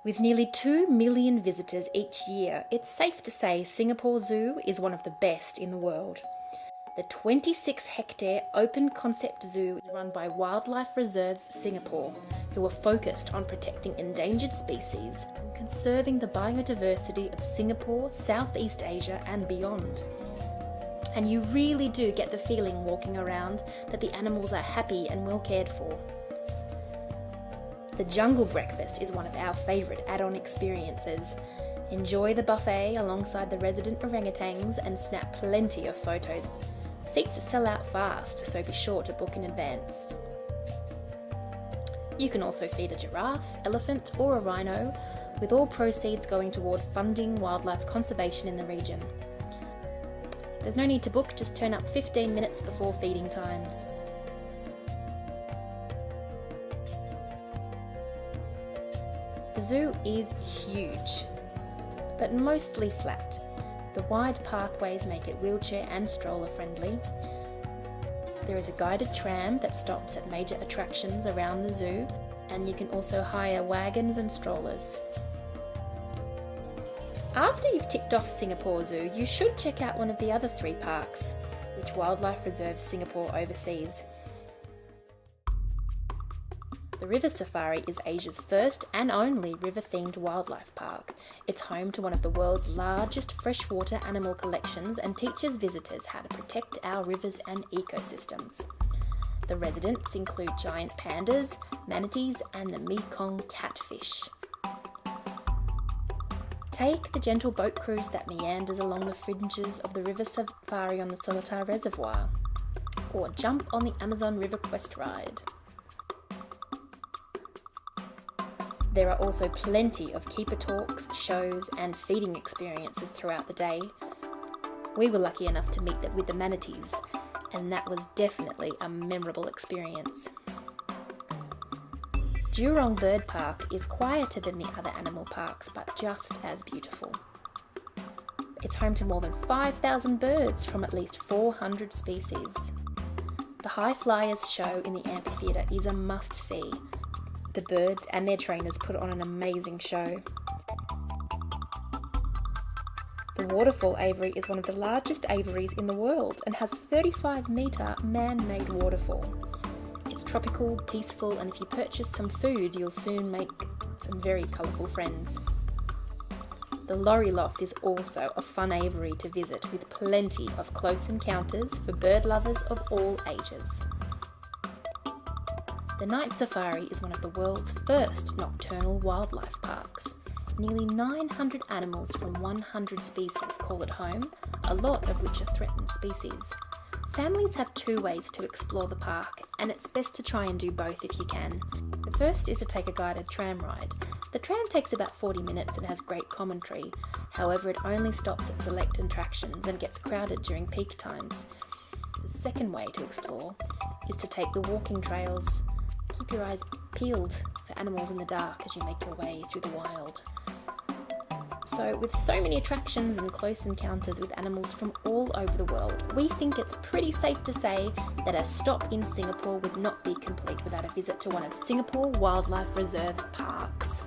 With nearly 2 million visitors each year, it's safe to say Singapore Zoo is one of the best in the world. The 26-hectare open-concept zoo is run by Wildlife Reserves Singapore, who are focused on protecting endangered species and conserving the biodiversity of Singapore, Southeast Asia and beyond. And you really do get the feeling walking around that the animals are happy and well cared for. The jungle breakfast is one of our favourite add-on experiences. Enjoy the buffet alongside the resident orangutans and snap plenty of photos. Seats sell out fast, so be sure to book in advance. You can also feed a giraffe, elephant or a rhino, with all proceeds going toward funding wildlife conservation in the region. There's no need to book, just turn up 15 minutes before feeding times. The zoo is huge, but mostly flat. The wide pathways make it wheelchair and stroller friendly. There is a guided tram that stops at major attractions around the zoo, and you can also hire wagons and strollers. After you've ticked off Singapore Zoo, you should check out one of the other 3 parks, which Wildlife Reserve Singapore oversees. The River Safari is Asia's first and only river-themed wildlife park. It's home to one of the world's largest freshwater animal collections and teaches visitors how to protect our rivers and ecosystems. The residents include giant pandas, manatees and the Mekong catfish. Take the gentle boat cruise that meanders along the fringes of the River Safari on the Seletar Reservoir, or jump on the Amazon River Quest ride. There are also plenty of keeper talks, shows and feeding experiences throughout the day. We were lucky enough to meet with the manatees, and that was definitely a memorable experience. Jurong Bird Park is quieter than the other animal parks, but just as beautiful. It's home to more than 5,000 birds from at least 400 species. The High Flyers show in the amphitheatre is a must-see. The birds and their trainers put on an amazing show. The Waterfall Aviary is one of the largest aviaries in the world and has a 35-metre man-made waterfall. It's tropical, peaceful, and if you purchase some food, you'll soon make some very colourful friends. The Lorry Loft is also a fun aviary to visit with plenty of close encounters for bird lovers of all ages. The Night Safari is one of the world's first nocturnal wildlife parks. Nearly 900 animals from 100 species call it home, a lot of which are threatened species. Families have 2 ways to explore the park, and it's best to try and do both if you can. The first is to take a guided tram ride. The tram takes about 40 minutes and has great commentary. However, it only stops at select attractions and gets crowded during peak times. The second way to explore is to take the walking trails. Keep your eyes peeled for animals in the dark as you make your way through the wild. So, with so many attractions and close encounters with animals from all over the world, we think it's pretty safe to say that a stop in Singapore would not be complete without a visit to one of Singapore Wildlife Reserve's parks.